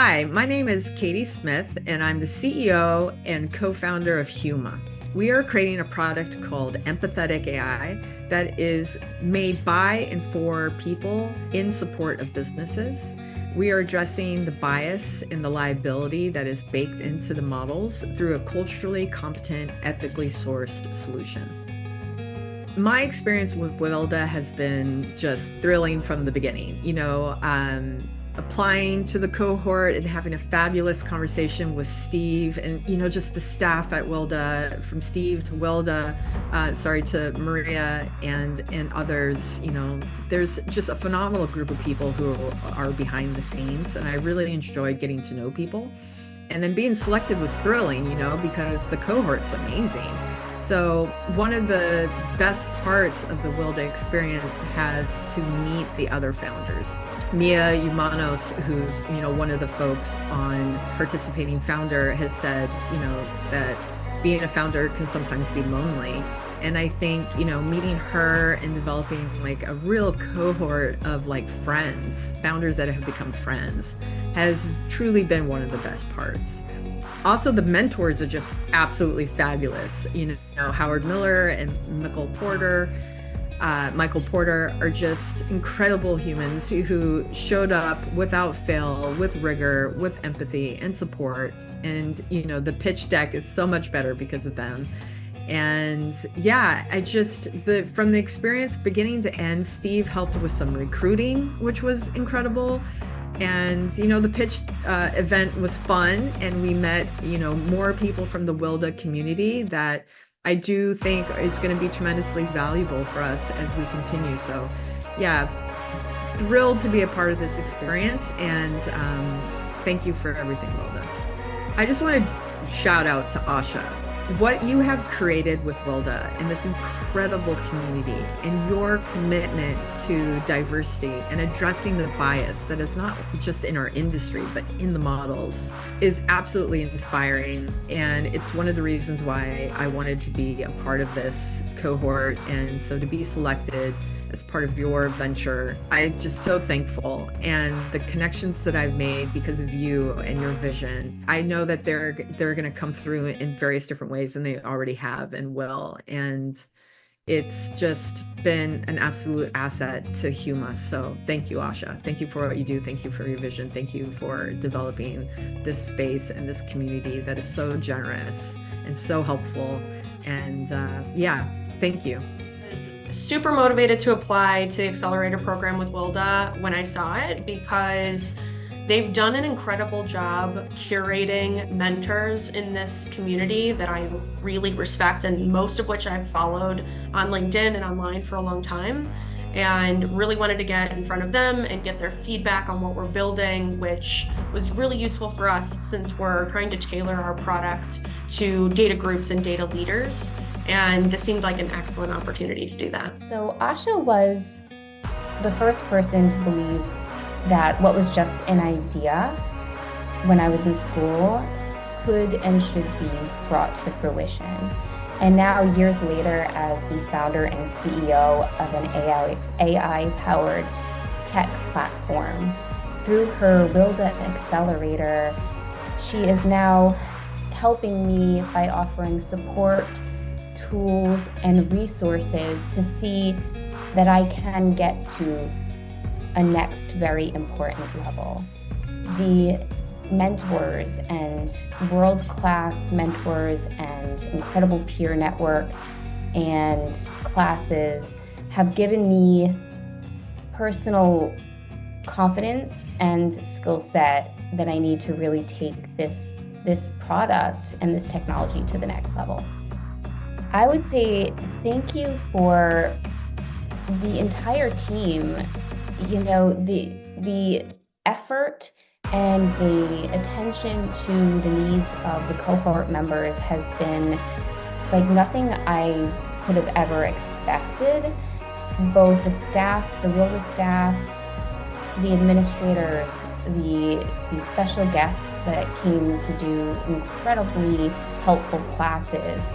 Hi, my name is Katie Smith, and I'm the CEO and co-founder of Huma. We are creating a product called Empathetic AI that is made by and for people in support of businesses. We are addressing the bias and the liability that is baked into the models through a culturally competent, ethically sourced solution. My experience with WLDA has been just thrilling from the beginning. Applying to the cohort and having a fabulous conversation with Steve and, just the staff at WLDA, from Steve to to Maria and others. There's just a phenomenal group of people who are behind the scenes, and I really enjoyed getting to know people. And then being selected was thrilling, because the cohort's amazing. So one of the best parts of the WLDA experience has to meet the other founders. Mia Umanos, who's one of the folks on Participating Founder, has said that being a founder can sometimes be lonely. And I think meeting her and developing like a real cohort of founders that have become friends, has truly been one of the best parts. Also, the mentors are just absolutely fabulous. Howard Miller and Michael Porter are just incredible humans who showed up without fail, with rigor, with empathy and support. And, the pitch deck is so much better because of them. And yeah, from the experience beginning to end, Steve helped with some recruiting, which was incredible. And, the pitch event was fun, and we met, more people from the WLDA community that I do think is going to be tremendously valuable for us as we continue. So yeah, thrilled to be a part of this experience, and thank you for everything, WLDA. I just want to shout out to Asha. What you have created with WLDA and this incredible community, and your commitment to diversity and addressing the bias that is not just in our industry, but in the models, is absolutely inspiring. And it's one of the reasons why I wanted to be a part of this cohort. And so to be selected as part of your venture, I'm just so thankful. And the connections that I've made because of you and your vision, I know that they're going to come through in various different ways, and they already have and will. And it's just been an absolute asset to Huma. So thank you, Asha. Thank you for what you do. Thank you for your vision. Thank you for developing this space and this community that is so generous and so helpful. And thank you. Super motivated to apply to the accelerator program with WLDA when I saw it, because they've done an incredible job curating mentors in this community that I really respect, and most of which I've followed on LinkedIn and online for a long time, and really wanted to get in front of them and get their feedback on what we're building, which was really useful for us since we're trying to tailor our product to data groups and data leaders. And this seemed like an excellent opportunity to do that. So Asha was the first person to believe that what was just an idea when I was in school could and should be brought to fruition. And now, years later, as the founder and CEO of an AI-powered tech platform, through her WLDA Accelerator, she is now helping me by offering support, tools, and resources to see that I can get to a next very important level. The mentors and world-class mentors and incredible peer network and classes have given me personal confidence and skill set that I need to really take this product and this technology to the next level. I would say thank you for the entire team. The effort and the attention to the needs of the cohort members has been like nothing I could have ever expected. Both the staff, the WLDA staff, the administrators, the special guests that came to do incredibly helpful classes.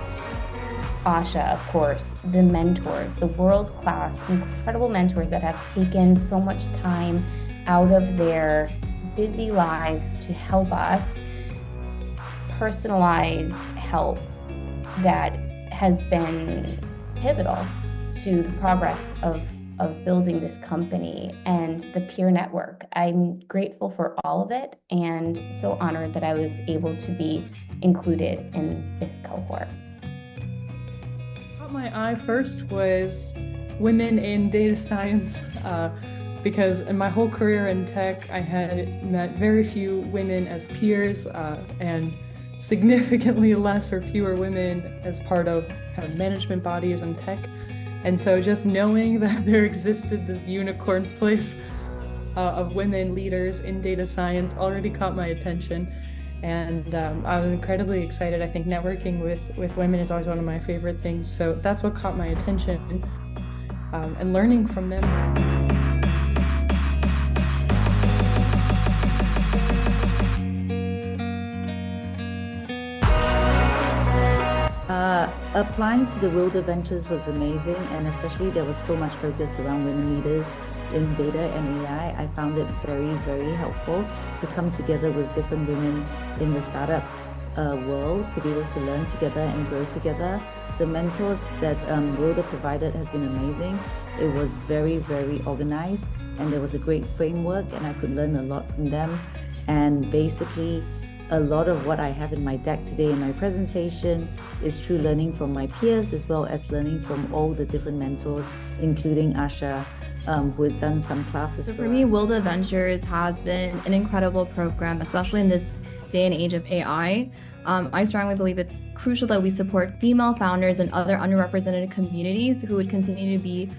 Asha, of course, the mentors, the world-class, incredible mentors that have taken so much time out of their busy lives to help us, personalized help that has been pivotal to the progress of building this company and the peer network. I'm grateful for all of it and so honored that I was able to be included in this cohort. What caught my eye first was women in data science, because in my whole career in tech, I had met very few women as peers, and significantly less or fewer women as part of kind of management bodies in tech. And so just knowing that there existed this unicorn place of women leaders in data science already caught my attention. And I was incredibly excited. I think networking with women is always one of my favorite things. So that's what caught my attention, and learning from them. Applying to the WLDA Ventures was amazing, and especially there was so much focus around women leaders in data and AI. I found it very, very helpful to come together with different women in the startup world to be able to learn together and grow together. The mentors that WLDA provided has been amazing. It was very, very organized, and there was a great framework, and I could learn a lot from them. And basically, a lot of what I have in my deck today in my presentation is through learning from my peers, as well as learning from all the different mentors, including Asha, who has done some classes. So for me, WLDA Ventures has been an incredible program, especially in this day and age of AI. I strongly believe it's crucial that we support female founders and other underrepresented communities who would continue to be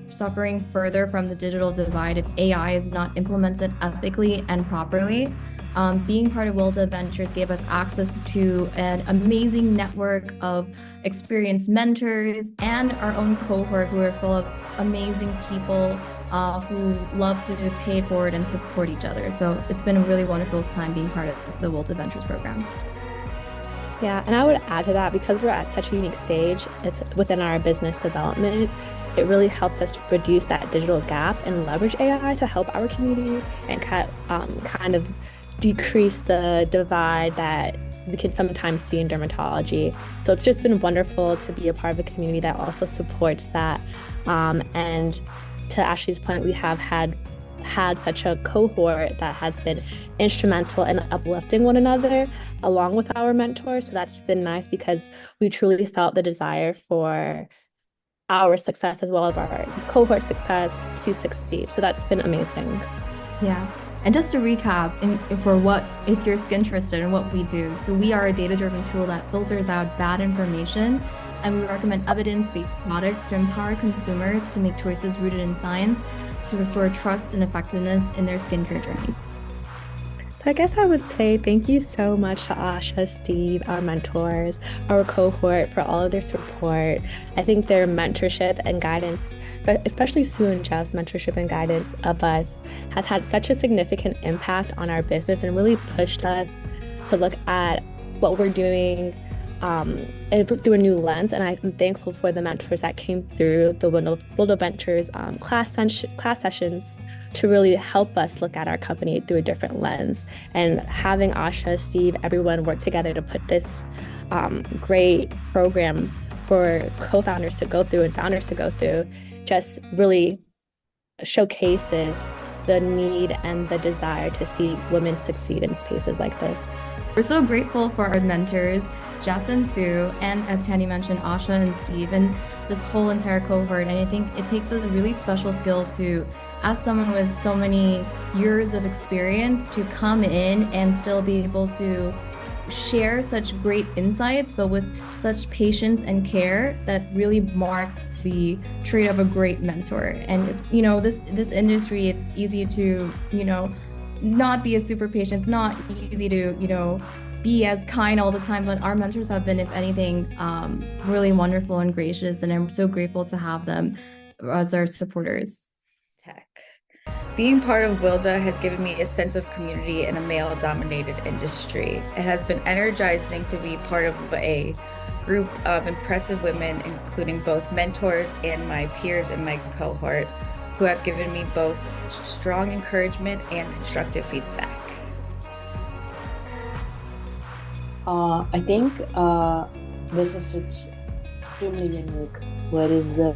suffering further from the digital divide if AI is not implemented ethically and properly. Being part of WLDA Ventures gave us access to an amazing network of experienced mentors and our own cohort who are full of amazing people who love to pay it forward and support each other. So it's been a really wonderful time being part of the WLDA Ventures program. Yeah, and I would add to that, because we're at such a unique stage within our business development, it really helped us to reduce that digital gap and leverage AI to help our community and kind of decrease the divide that we can sometimes see in dermatology. So it's just been wonderful to be a part of a community that also supports that. And to Ashley's point, we have had such a cohort that has been instrumental in uplifting one another along with our mentors. So that's been nice, because we truly felt the desire for our success as well as our cohort success to succeed. So that's been amazing. Yeah. And just to recap, if you're interested in what we do, so we are a data-driven tool that filters out bad information, and we recommend evidence-based products to empower consumers to make choices rooted in science to restore trust and effectiveness in their skincare journey. So I guess I would say thank you so much to Asha, Steve, our mentors, our cohort, for all of their support. I think their mentorship and guidance, but especially Sue and Jeff's mentorship and guidance of us, has had such a significant impact on our business and really pushed us to look at what we're doing through a new lens. And I'm thankful for the mentors that came through the WLDA Ventures class sessions to really help us look at our company through a different lens. And having Asha, Steve, everyone work together to put this great program for co-founders to go through and founders to go through just really showcases the need and the desire to see women succeed in spaces like this. We're so grateful for our mentors, Jeff and Sue, and as Tandy mentioned, Asha and Steve, and this whole entire cohort. And I think it takes a really special skill to, as someone with so many years of experience, to come in and still be able to share such great insights, but with such patience and care that really marks the trait of a great mentor. And it's, this industry, it's easy to, not be as super patient. It's not easy to, be as kind all the time, but our mentors have been, if anything, really wonderful and gracious, and I'm so grateful to have them as our supporters. Tech. Being part of WLDA has given me a sense of community in a male-dominated industry. It has been energizing to be part of a group of impressive women, including both mentors and my peers in my cohort. who have given me both strong encouragement and constructive feedback. I think this is extremely unique. What is the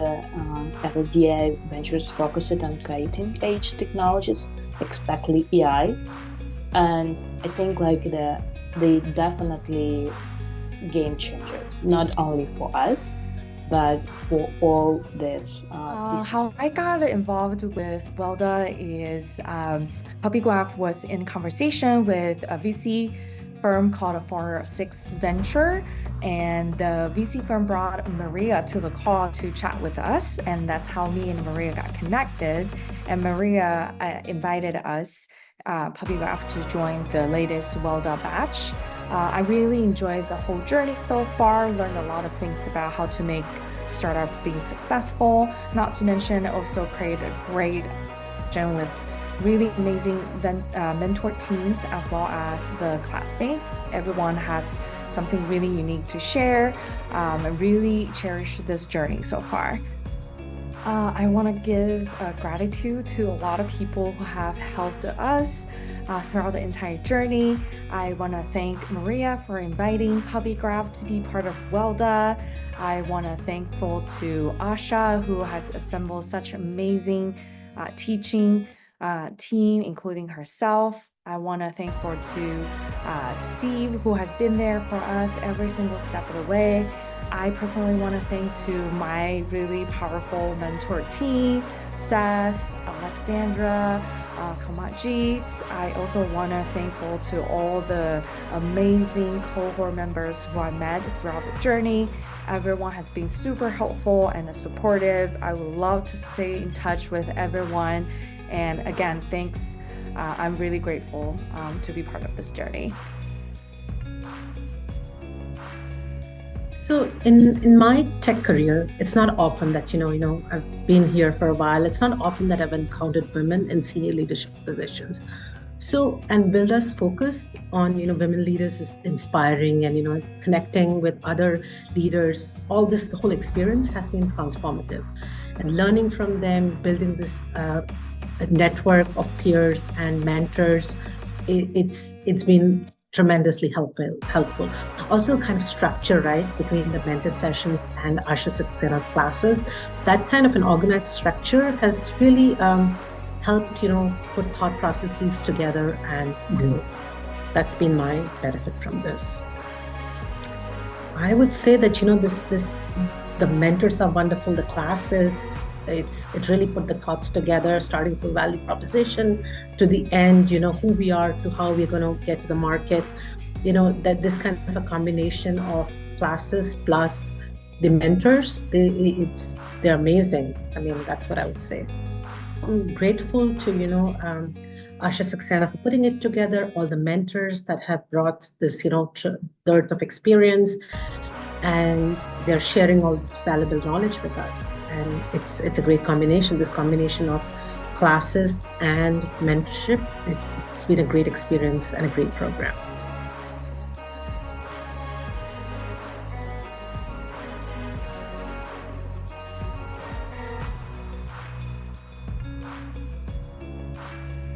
WLDA Ventures focused on cutting edge technologies, especially AI, and I think like they definitely game changer, not only for us, but for all this. How I got involved with WLDA is PuppyGraph was in conversation with a VC firm called 46 Venture, and the VC firm brought Maria to the call to chat with us, and that's how me and Maria got connected. And Maria invited us, PuppyGraph, to join the latest WLDA batch. I really enjoyed the whole journey so far, learned a lot of things about how to make startup being successful, not to mention also create a great gym with really amazing mentor teams as well as the classmates. Everyone has something really unique to share. I really cherish this journey so far. I want to give gratitude to a lot of people who have helped us throughout the entire journey. I want to thank Maria for inviting PuppyGraph to be part of WLDA. I want to thankful to Asha, who has assembled such amazing teaching team, including herself. I want to thankful to Steve, who has been there for us every single step of the way. I personally want to thank to my really powerful mentor team, Seth, Alexandra, Kamajit. I also want to thankful to all the amazing cohort members who I met throughout the journey. Everyone has been super helpful and supportive. I would love to stay in touch with everyone. And again, thanks. I'm really grateful to be part of this journey. So in my tech career, it's not often that, I've been here for a while. It's not often that I've encountered women in senior leadership positions. So, and WLDA's focus on, women leaders is inspiring and, connecting with other leaders. The whole experience has been transformative. And learning from them, building this network of peers and mentors, it's been tremendously helpful. Also kind of structure, right, between the mentor sessions and Asha Saxena's classes. That kind of an organized structure has really helped, put thought processes together and grow. That's been my benefit from this. I would say that, the mentors are wonderful, the classes, it really put the thoughts together, starting from value proposition to the end, who we are to how we're going to get to the market. That this kind of a combination of classes plus the mentors, they're amazing. I mean, that's what I would say. I'm grateful to, Asha Saxena for putting it together, all the mentors that have brought this, dearth of experience, and they're sharing all this valuable knowledge with us. And it's a great combination, this combination of classes and mentorship. It's been a great experience and a great program.